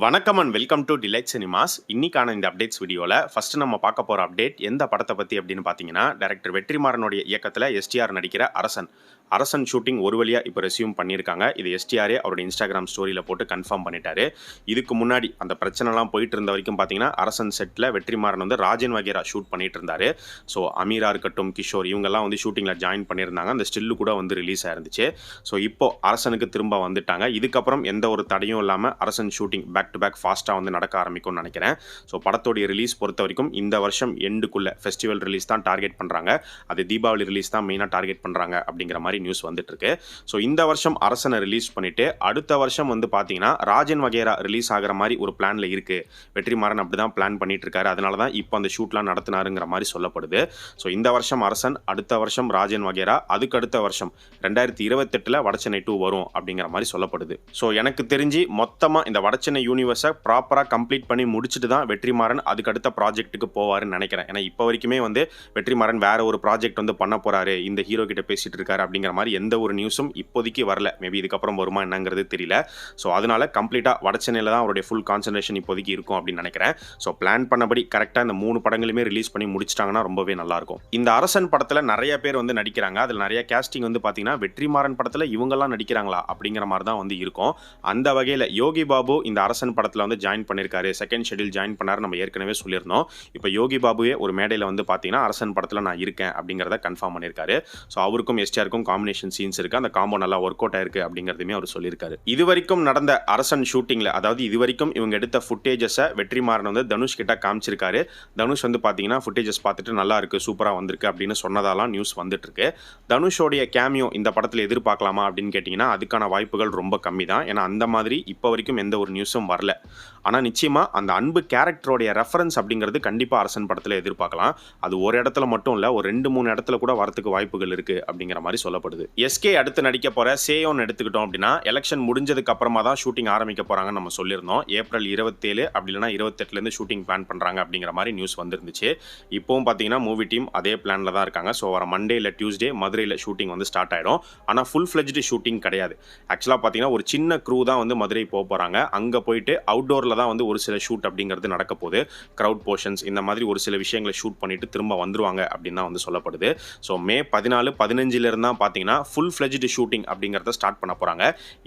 வணக்கம் and welcome to delight cinemas. இன்னைக்கான இந்த அப்டேட்ஸ் வீடியோவில் ஃபர்ஸ்ட் நம்ம பார்க்க போகிற அப்டேட் எந்த படத்தை பற்றி அப்படின்னு பார்த்தீங்கன்னா, டைரக்டர் வெற்றிமாறனுடைய இயக்கத்தில் எஸ்டிஆர் நடிக்கிற அரசன் ஷூட்டிங் ஒரு வழியாக இப்போ ரெஸ்யூம் பண்ணியிருக்காங்க. இது எஸ்டிஆரே அவருடைய இன்ஸ்டாகிராம் ஸ்டோரியில் போட்டு கன்ஃபார்ம் பண்ணிட்டாரு. இதுக்கு முன்னாடி அந்த பிரச்சனைலாம் போயிட்டு இருந்த வரைக்கும் பார்த்தீங்கன்னா, அரசன் செட்டில் வெற்றிமாறன் வந்து ராஜன் வகேரா ஷூட் பண்ணிட்டு இருந்தாரு. ஸோ அமீரா இருக்கட்டும், கிஷோர் இவங்கெல்லாம் வந்து ஷூட்டிங்கில் ஜாயின் பண்ணியிருந்தாங்க. அந்த ஸ்டில்லு கூட வந்து ரிலீஸ் ஆயிருந்துச்சு. ஸோ இப்போ அரசனுக்கு திரும்ப வந்துட்டாங்க. இதுக்கப்புறம் எந்த ஒரு தடையும் இல்லாமல் அரசன் ஷூட்டிங் பேக் டு பேக் ஃபாஸ்ட்டாக வந்து நடக்க ஆரம்பிக்கும்னு நினைக்கிறேன். ஸோ படத்தோடைய ரிலீஸ் பொறுத்த வரைக்கும் இந்த வருஷம் எண்டுக்குள்ளே ஃபெஸ்டிவல் ரிலீஸ் தான் டார்கெட் பண்ணுறாங்க. அது தீபாவளி ரிலீஸ் தான் மெயினாக டார்கெட் பண்ணுறாங்க அப்படிங்கிற மாதிரி நியூஸ் வந்துட்டு இருக்கு. ஸோ இந்த வருஷம் அரசனை ரிலீஸ் பண்ணிட்டு அடுத்த வருஷம் வந்து பார்த்தீங்கன்னா ராஜன் வகேரா ரிலீஸ் ஆகிற மாதிரி ஒரு பிளான்ல இருக்கு. வெற்றிமாறன் அப்படி தான் பிளான் பண்ணிட்டு இருக்காரு. அதனால தான் இப்போ அந்த ஷூட்லாம் நடத்தினாருங்கிற மாதிரி சொல்லப்படுது. ஸோ இந்த வருஷம் அரசன், அடுத்த வருஷம் ராஜன் வகேரா, அதுக்கு அடுத்த வருஷம் 2028 வடச்சென்னை 2 வரும் அப்படிங்கிற மாதிரி சொல்லப்படுது. ஸோ எனக்கு தெரிஞ்சு மொத்தமாக இந்த வடச்சென்னை யூனிவர்ஸை ப்ராப்பராக கம்ப்ளீட் பண்ணி முடிச்சுட்டு தான் வெற்றிமாறன் அதுக்கு அடுத்த ப்ராஜெக்ட்டுக்கு போவாருன்னு நினைக்கிறேன். ஏன்னா இப்போ வரைக்குமே வந்து வெற்றிமாறன் வேற ஒரு ப்ராஜெக்ட் வந்து பண்ண போறாரு, இந்த ஹீரோ கிட்ட பேசிட்டு இருக்காரு அப்படிங்கிற மாதிரி எந்த ஒரு நியூஸும் இப்போதைக்கு வரல. மேபி இதுக்கப்புறம் வருமா என்னங்கிறது தெரியல. ஸோ அதனால கம்ப்ளீட்டாக வடச்சென்னையில் தான் அவருடைய ஃபுல் கான்சன்ட்ரேஷன் இப்போதைக்கு இருக்கும் அப்படின்னு நினைக்கிறேன். ஸோ பிளான் பண்ணபடி கரெக்டாக இந்த 3 படங்களுமே ரிலீஸ் பண்ணி முடிச்சிட்டாங்கன்னா ரொம்பவே நல்லா இருக்கும். இந்த அரசன் படத்தில் நிறைய பேர் வந்து நடிக்கிறாங்க. அதில் நிறைய கேஸ்டிங் வந்து பார்த்தீங்கன்னா வெற்றிமாறன் படத்தில் இவங்கெல்லாம் நடிக்கிறாங்களா அப்படிங்கிற மாதிரி தான் வந்து இருக்கும். அந்த வகையில் யோகி பாபு இந்த அரசன் படத்தில் வந்து ஜாயின் பண்ணியிருக்காரு, செகண்ட் ஷெட்யூல் ஜாயின் பண்ணாரு, நம்ம ஏற்கனவே சொல்லியிருந்தோம். இப்போ யோகி பாபுவே ஒரு மேடையில் வந்து பார்த்தீங்கன்னா அரசன் படத்தில் நான் இருக்கேன் அப்படிங்கிறத கன்ஃபார்ம் பண்ணியிருக்காரு. ஸோ அவருக்கும் எஸ்டிஆருக்கும் காம்பினேஷன் சீன்ஸ் இருக்கு. அந்த காம்போ நல்லா ஒர்க் அவுட் ஆயிருக்கு அப்படிங்கிறதுமே அவர் சொல்லியிருக்காரு. இதுவரைக்கும் நடந்த அரசன் ஷூட்டிங்ல, அதாவது இதுவரைக்கும் இவங்க எடுத்த ஃபுட்டேஜஸை வெற்றிமாறன் வந்து தனுஷ் கிட்ட காமிச்சிருக்காரு. தனுஷ் வந்து பார்த்தீங்கன்னா ஃபுட்டேஜஸ் பார்த்துட்டு நல்லா இருக்கு, சூப்பராக வந்திருக்கு அப்படின்னு சொன்னதாலாம் நியூஸ் வந்துட்டு இருக்கு. தனுஷோடைய கேமியோ இந்த படத்தில் எதிர்பார்க்கலாமா அப்படின்னு கேட்டிங்கன்னா அதுக்கான வாய்ப்புகள் ரொம்ப கம்மி தான். ஏன்னா அந்த மாதிரி இப்போ வரைக்கும் எந்த ஒரு நியூஸும் வரல. ஆனால் நிச்சயமாக அந்த அன்பு கேரக்டரோடைய ரெஃபரன்ஸ் அப்படிங்கிறது கண்டிப்பாக அரசன் படத்தில் எதிர்பார்க்கலாம். அது ஒரு இடத்துல மட்டும் இல்லை, ஒரு 2-3 இடத்துல கூட வரத்துக்கு வாய்ப்புகள் இருக்குது அப்படிங்கிற மாதிரி சொல்லப்படுது. எஸ்கே அடுத்து நடிக்க போகிற சேயோன் எடுத்துக்கிட்டோம் அப்படின்னா எலெக்ஷன் முடிஞ்சதுக்கு அப்புறமா தான் ஷூட்டிங் ஆரம்பிக்க போகிறாங்கன்னு நம்ம சொல்லியிருந்தோம். ஏப்ரல் 27 அப்படி இல்லைனா 28லேருந்து ஷூட்டிங் பிளான் பண்ணுறாங்க அப்படிங்கிற மாதிரி நியூஸ் வந்துருந்துச்சு. இப்போவும் பார்த்தீங்கன்னா மூவி டீம் அதே பிளானில் தான் இருக்காங்க. ஸோ வர மண்டே இல்லை டியூஸ்டே மதுரையில் ஷூட்டிங் வந்து ஸ்டார்ட் ஆகிடும். ஆனால் ஃபுல் ஃப்ளெஜ்டு ஷூட்டிங் கிடையாது. ஆக்சுவலாக பார்த்தீங்கன்னா ஒரு சின்ன க்ரூ தான் வந்து மதுரை போக போகிறாங்க. அங்கே போயிட்டு அவுட்டோரில் தான் வந்து ஒரு சில ஷூட் அப்படிங்கிறது நடக்க போகுது. க்ரௌட் போர்ஷன்ஸ் இந்த மாதிரி ஒரு சில விஷயங்களை ஷூட் பண்ணிட்டு திரும்ப வந்துருவாங்க அப்படின்னு தான் வந்து சொல்லப்படுது. ஸோ மே 14, 15 தான் பார்த்தீங்கன்னா ஃபுல் ஃப்ளெஜ்டு ஷூட்டிங் அப்படிங்கிறத ஸ்டார்ட் பண்ண போகிறாங்க.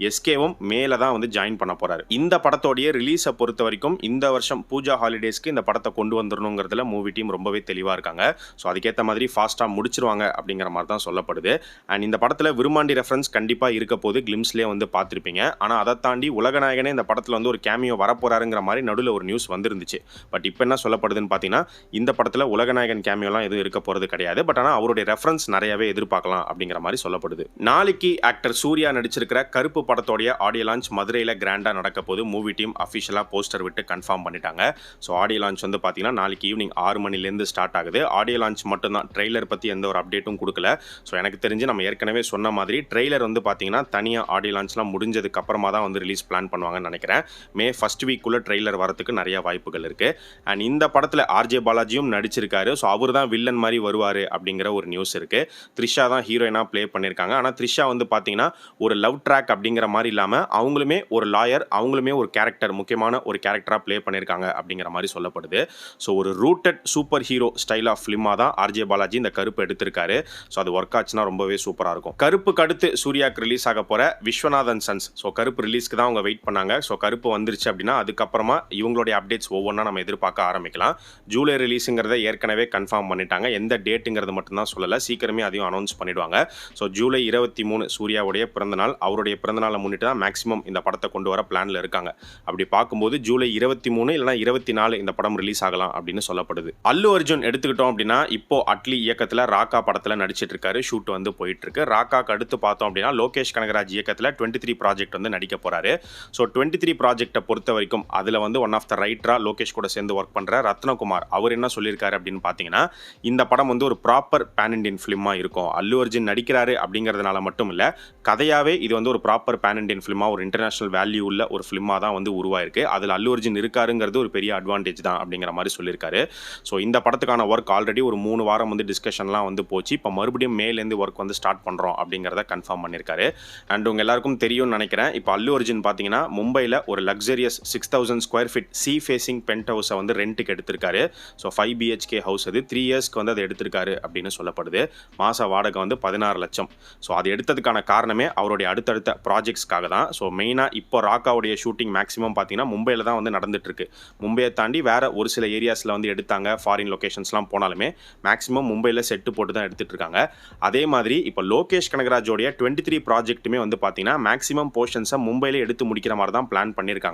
எஸ்கேவும் மேலே தான் வந்து ஜாயின் பண்ண போகிறாரு. இந்த படத்தோடைய ரிலீஸை பொறுத்த வரைக்கும் இந்த வருஷம் பூஜா ஹாலிடேஸ்க்கு இந்த படத்தை கொண்டு வந்துடணுங்கிறதுல மூவி டீம் ரொம்பவே தெளிவாக இருக்காங்க. ஸோ அதுக்கேற்ற மாதிரி ஃபாஸ்ட்டாக முடிச்சிருவாங்க அப்படிங்கிற மாதிரி தான் சொல்லப்படுது. அண்ட் இந்த படத்தில் விருமாண்டி ரெஃபரன்ஸ் கண்டிப்பாக இருக்க போது, கிளிம்ஸ்லேயே வந்து பார்த்துருப்பீங்க. ஆனால் அதை தாண்டி உலகநாயகனே இந்த படத்தில் வந்து ஒரு கேமியோ வரப்போறாருங்கிற மாதிரி நடுவில் ஒரு நியூஸ் வந்துருந்துச்சு. பட் இப்போ என்ன சொல்லப்படுதுன்னு பார்த்தீங்கன்னா இந்த படத்தில் உலகநாயகன் கேமியோலாம் எதுவும் இருக்க போகிறது கிடையாது. பட் ஆனால் அவருடைய ரெஃபரன்ஸ் நிறையவே எதிர்பார்க்கலாம் அப்படிங்கிற மாதிரி சொல்லப்படுது. நாளைக்கு ஆக்டர் சூர்யா நடிச்சிருக்கிற கருப்பு படத்தோடைய ஆடியோ லான்ச் மதுரையில் கிராண்டாக நடக்க போது மூவி டீம் அஃபிஷியலாக போஸ்டர் விட்டு கன்ஃபார்ம் பண்ணிட்டாங்க. ஸோ ஆடியோ லான்ச் வந்து பார்த்தீங்கன்னா நாளைக்கு ஈவினிங் 6 மணிலேருந்து ஸ்டார்ட் ஆகுது. ஆடியோ லான்ச் மட்டும்தான், ட்ரெய்லர் பற்றி எந்த ஒரு அப்டேட்டும் கொடுக்கல. ஸோ எனக்கு தெரிஞ்சு நம்ம ஏற்கனவே சொன்ன மாதிரி ட்ரெய்லர் வந்து பார்த்தீங்கன்னா தனியாக ஆடியோ லான்ச்லாம் முடிஞ்சதுக்கு அப்புறமா தான் வந்து ரிலீஸ் பிளான் பண்ணுவாங்கன்னு நினைக்கிறேன். மே ஃபர்ஸ்ட் வீக்குள்ளே ட்ரெய்லர் வரதுக்கு நிறைய வாய்ப்புகள் இருக்குது. அண்ட் இந்த படத்தில் ஆர்ஜே பாலாஜியும் நடிச்சிருக்காரு. ஸோ அவர் தான் வில்லன் மாதிரி வருவார் அப்படிங்கிற ஒரு நியூஸ் இருக்குது. த்ரிஷா தான் ஹீரோயினாக ப்ளே பண்ணியிருக்காங்க. ஆனால் த்ரிஷா வந்து பார்த்தீங்கன்னா ஒரு லவ் ட்ராக் அப்படிங்கிற மாதிரி இல்லாமல் அவங்களுமே ஒரு லாயர், அவங்களுமே ஒரு கேரக்டர், முக்கியமான ஒரு கேரக்டராக ப்ளே பண்ணியிருக்காங்க அப்படிங்கிற மாதிரி சொல்லப்படுது. ஸோ ஒரு rooted superhero style of ஃபிலிமாக தான் ஆர்ஜே பாலாஜி இந்த கருப்பு எடுத்திருக்காரு. ஸோ அது ஒர்க் ஆச்சுன்னா ரொம்பவே சூப்பராக இருக்கும். கருப்புக்கு அடுத்து சூர்யாவுக்கு ரிலீஸ் ஆக போகிற விஸ்வநாதன் சன்ஸ். ஸோ கருப்பு ரிலீஸ்க்கு தான் அவங்க வெயிட் பண்ணாங்க. ஸோ கருப்பு வந்துருச்சு அப்படின்னா அதுக்கப்புறமா இவங்களுடைய அப்டேட்ஸ் ஒவ்வொன்றா நம்ம எதிர்பார்க்க ஆரம்பிக்கலாம். ஜூலை ரிலீஸுங்கிறத ஏற்கனவே கன்ஃபார்ம் பண்ணிட்டாங்க. எந்த டேட்டுங்கிறது மட்டும்தான் சொல்லலை, சீக்கிரமே அதையும் அனௌன்ஸ் பண்ணிடுவாங்க. ஸோ ஜூலை 23 சூர்யாவுடைய பிறந்தநாள். அவருடைய பிறந்தநாளை முன்னிட்டு தான் மேக்ஸிமம் இந்த படத்தை கொண்டு வர பிளானில் இருக்காங்க. அப்படி பார்க்கும்போது ஜூலை 23 இல்லைனா 24 இந்த படம் ரிலீஸ் ஆகலாம் அப்படின்னு சொல்லப்படுது. அல்லு அர்ஜுன் எடுத்துக்கிட்டோம் அப்படின்னா இப்போ அட்லி இயக்கத்தில் ராக்கா படத்தில் நடிச்சிட்டு இருக்காரு. ஷூட் வந்து போயிட்டு இருக்கு. ராக்காக்கு அடுத்து பார்த்தோம் அப்படின்னா லோகேஷ் கனகராஜ் இயக்கத்தில் 23 ப்ராஜெக்ட் வந்து நடிக்க போறாரு. ஸோ 23 ப்ராஜெக்டை பொறுத்த வரைக்கும் அதில் வந்து ஒன் ஆஃப் த ரைட்டரா லோகேஷ் கூட சேர்ந்து ஒர்க் பண்ற ரத்னகுமார் அவர் என்ன சொல்லியிருக்காரு அப்படின்னு பார்த்தீங்கன்னா இந்த படம் வந்து ஒரு ப்ராப்பர் பேன் இண்டியன் ஃபிலிமாக இருக்கும். அல்லு அர்ஜுன் நடிக்கிறாரு அப்படிங்கிறதுனால மட்டும் இல்லை, கதையாகவே இது வந்து ஒரு ப்ராப்பர் பேன் இண்டியன் ஃபிலிமாக, ஒரு இன்டர்நேஷனல் வேல்யூ உள்ள ஒரு ஃபிலிமாக தான் வந்து உருவாயிருக்கு. அதில் அல்லு அர்ஜுன் இருக்காருங்கிறது ஒரு பெரிய அட்வான்டேஜ் தான் அப்படிங்கிற மாதிரி சொல்லியிருக்காரு. ஸோ இந்த படத்துக்கான ஒர்க் ஆல்ரெடி ஒரு 3 வாரம் வந்து டிஸ்கஷன்லாம் வந்து போச்சு. இப்போ மறுபடியும் மேலேருந்து ஒர்க் வந்து ஸ்டார்ட் பண்ணுறோம் அப்படிங்கிறத கன்ஃபார்ம் பண்ணியிருக்காரு. அண்ட் உங்கள் எல்லாருக்கும் தெரியும்னு நினைக்கிறேன், இப்போ அல்லு அர்ஜுன் பார்த்தீங்கன்னா மும்பையில் ஒரு luxurious 6000 square feet sea facing பென்ட் ஹவுஸை வந்து ரெண்ட்டுக்கு எடுத்திருக்காரு. ஸோ 5 பிஹெச்கே ஹவுஸ் அது 3 இயர்ஸ்க்கு வந்து அதை எடுத்திருக்காரு அப்படின்னு சொல்லப்படுது. மாத வாடகை வந்து 16 லட்சம். ஸோ அது எடுத்ததுக்கான காரணமே அவருடைய அடுத்தடுத்த ப்ராஜெக்ட்ஸ்க்காக தான். ஸோ மெயினாக இப்போ ராக்காவுடைய ஷூட்டிங் மேக்ஸிமம் பார்த்தீங்கன்னா மும்பையில் தான் வந்து நடந்துட்டு இருக்கு. மும்பையை தாண்டி வேற ஒரு சில ஏரியாஸில் வந்து எடுத்தாங்க, ஃபாரின் லொகேஷன்ஸ்லாம் போனாலுமே மேக்ஸிமம் மும்பையில் செட்டு போட்டு தான் எடுத்துட்டு இருக்காங்க. அதே மாதிரி இப்போ லோகேஷ் கனகராஜோடைய 23 ப்ராஜெக்ட்டுமே வந்து பார்த்தீங்கன்னா மேக்ஸிமம் போர்ஷன்ஸை மும்பையில் எடுத்து முடிக்கிற மாதிரி தான் பிளான் பண்ணியிருக்காங்க.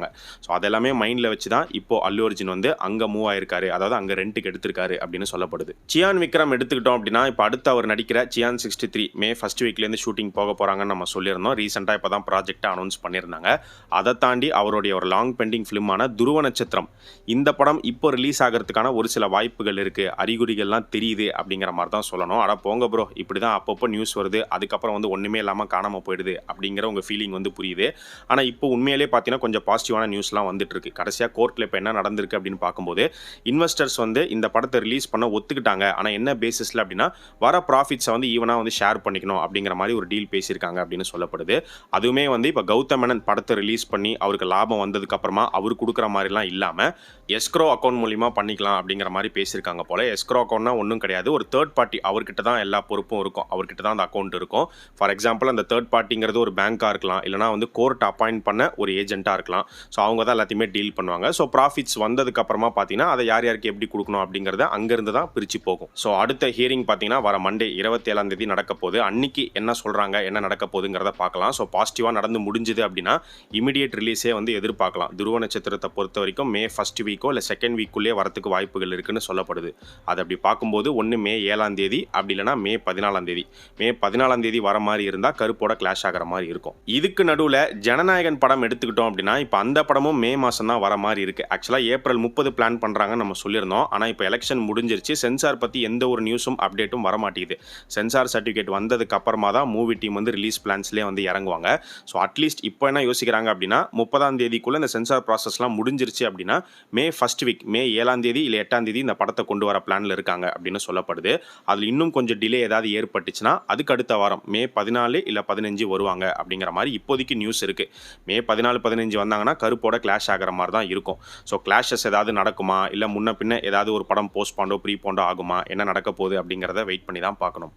ஸோ அதெல்லாமே மைண்டில் வச்சு தான் இப்போ அல்லு அர்ஜுன் வந்து அங்கே மூவ் ஆயிருக்காரு, அதாவது அங்கே ரெண்ட்டுக்கு எடுத்திருக்காரு அப்படின்னு சொல்லப்படுது. சியான் விக்ரம் எடுத்துக்கிட்டோம் அப்படின்னா இப்போ அடுத்து அவர் நடிக்கிற சியான் 63 மே ஃபர்ஸ்ட் வீக்லேருந்து ஷூட்டிங் போக போகிறாங்கன்னு நம்ம சொல்லியிருந்தோம். ரீசெண்டாக இப்போ தான் ப்ராஜெக்டை அனௌன்ஸ் பண்ணியிருந்தாங்க. அதை தாண்டி அவருடைய ஒரு லாங் பெண்டிங் ஃபிலிமான துருவ நட்சத்திரம், இந்த படம் இப்போ ரிலீஸ் ஆகிறதுக்கான ஒரு சில வாய்ப்புகள் இருக்குது, அறிகுறிகள்லாம் தெரியுது அப்படிங்கிற மாதிரி தான் சொல்லணும். ஆனால் போங்க ப்ரோ, இப்படி தான் அப்பப்போ நியூஸ் வருது, அதுக்கப்புறம் வந்து ஒன்றுமே இல்லாமல் காணாமல் போயிடுது அப்படிங்கிற உங்கள் ஃபீலிங் வந்து புரியுது. ஆனால் இப்போ உண்மையிலே பார்த்தீங்கன்னா கொஞ்சம் பாசிட்டிவான நியூஸ்லாம் வந்துட்டு இருக்கு. கடைசியாக கோர்ட்டில் இப்போ என்ன நடந்திருக்கு அப்படின்னு பார்க்கும்போது இன்வெஸ்டர்ஸ் வந்து இந்த படத்தை ரிலீஸ் பண்ண ஒத்துக்கிட்டாங்க. ஆனால் என்ன பேசிஸில் அப்படின்னா வர ப்ராஃபிட்ஸை வந்து ஈவனாக வந்து ஷேர் பண்ணிக்கணும் அப்படிங்கிற மாதிரி ஒரு டீல் பேசியிருக்காங்க அப்படின்னு சொல்லப்படுது. அதுவுமே வந்து இப்போ கௌதம் மேனன் படத்தை ரிலீஸ் பண்ணி அவருக்கு லாபம் வந்ததுக்கு அப்புறமா அவர் கொடுக்குற மாதிரிலாம் இல்லாமல் எஸ்க்ரோ அக்கௌண்ட் மூலியமாக பண்ணிக்கலாம் அப்படிங்கிற மாதிரி பேசியிருக்காங்க போல. எஸ்க்ரோ அக்கௌண்ட்னா ஒன்றும் கிடையாது, ஒரு தேர்ட் பார்ட்டி, அவர்கிட்ட தான் எல்லா பொறுப்பும் இருக்கும், அவர்கிட்ட தான் அந்த அக்கௌண்ட் இருக்கும். ஃபார் எக்ஸாம்பிள் அந்த தேர்ட் பார்ட்டிங்கிறது ஒரு பேங்காக இருக்கலாம், இல்லைனா வந்து கோர்ட் அப்பாயிண்ட் பண்ண ஒரு ஏஜென்ட்டாக இருக்கலாம். ஸோ அவங்க தான் எல்லாத்தையுமே டீல் பண்ணுவாங்க. ஸோ ப்ராஃபிட்ஸ் வந்ததுக்கு அப்புறமா பார்த்தீங்கன்னா அதை யார் யாருக்கு எப்படி கொடுக்கணும் அப்படிங்கிறத அங்கேருந்து தான் பிரித்து போகும். ஸோ அடுத்த ஹியரிங் பார்த்தீங்கன்னா வர மண்டே 27ஆம் தேதி நடக்க போகுது. அன்னைக்கு என்ன சொல்கிறாங்க, என்ன நடக்க போகுதுங்கிறத பார்க்கலாம். ஸோ பாசிட்டிவாக நடந்து முடிஞ்சுது அப்படின்னா இமிடியேட் ரிலீஸே வந்து எதிர்பார்க்கலாம். துருவ நட்சத்திரத்தை பொறுத்த வரைக்கும் மே ஃபர்ஸ்ட் வீக்கோ இல்லை செகண்ட் வீக்குள்ளே வரத்துக்கு வாய்ப்புகள் இருக்குன்னு சொல்லப்படுது. அது அப்படி பார்க்கும்போது ஒன்று மே 7ஆம் தேதி, அப்படி இல்லைனா மே 14ஆம் தேதி. மே 14ஆம் தேதி வர மாதிரி இருந்தால் கருப்போட கிளாஷ் ஆகிற மாதிரி இருக்கும். இதுக்கு நடுவில் ஜனநாயகன் படம் எடுத்துக்கிட்டோம் அப்படின்னா இப்போ அந்த படமும் மே மாதம் தான் வர மாதிரி இருக்குது. ஆக்சுவலாக ஏப்ரல் 30 பிளான் பண்ணுறாங்கன்னு நம்ம சொல்லியிருந்தோம். ஆனால் இப்போ எலெக்ஷன் முடிஞ்சிருச்சு, சென்சார் பற்றி எந்த ஒரு நியூஸும் அப்டேட்டும் வர மாட்டேங்குது. சென்சார் சர்டிஃபிகேட் வந்ததுக்கு அப்புறமா தான் மூவி டீம் வந்து ரிலீஸ் பிளான்ஸ்லேயே வந்து இறங்குவாங்க. ஸோ அட்லீஸ்ட் இப்போ என்ன யோசிக்கிறாங்க அப்படின்னா 30ஆம் தேதிக்குள்ளே இந்த சென்சார் ப்ராசஸ்லாம் முடிஞ்சிருச்சு அப்படின்னா மே ஃபர்ஸ்ட் வீக், மே 7ஆம் தேதி இல்லை 8ஆம் தேதி இந்த படத்தை கொண்டு வர பிளானில் இருக்காங்க அப்படின்னு சொல்லப்படுது. அதில் இன்னும் கொஞ்சம் டிலே ஏதாவது ஏற்பட்டுச்சுன்னா அதுக்கு அடுத்த வாரம் மே 14 இல்லை 15 வருவாங்க அப்படிங்கிற மாதிரி இப்போதைக்கு நியூஸ் இருக்குது. மே 14, 15 வந்தாங்கன்னா கருப்போட கிளாஷ் ஆகிற மாதிரி தான் இருக்கும். ஸோ கிளாஷஸ் ஏதாவது நடக்குமா, இல்லை முன்ன பின்ன ஏதாவது ஒரு படம் போஸ்ட்பாண்டோ ப்ரீபாண்டோ ஆகுமா, என்ன நடக்க போகுது அப்படிங்கிறத வெயிட் பண்ணி தான் பார்க்கணும்.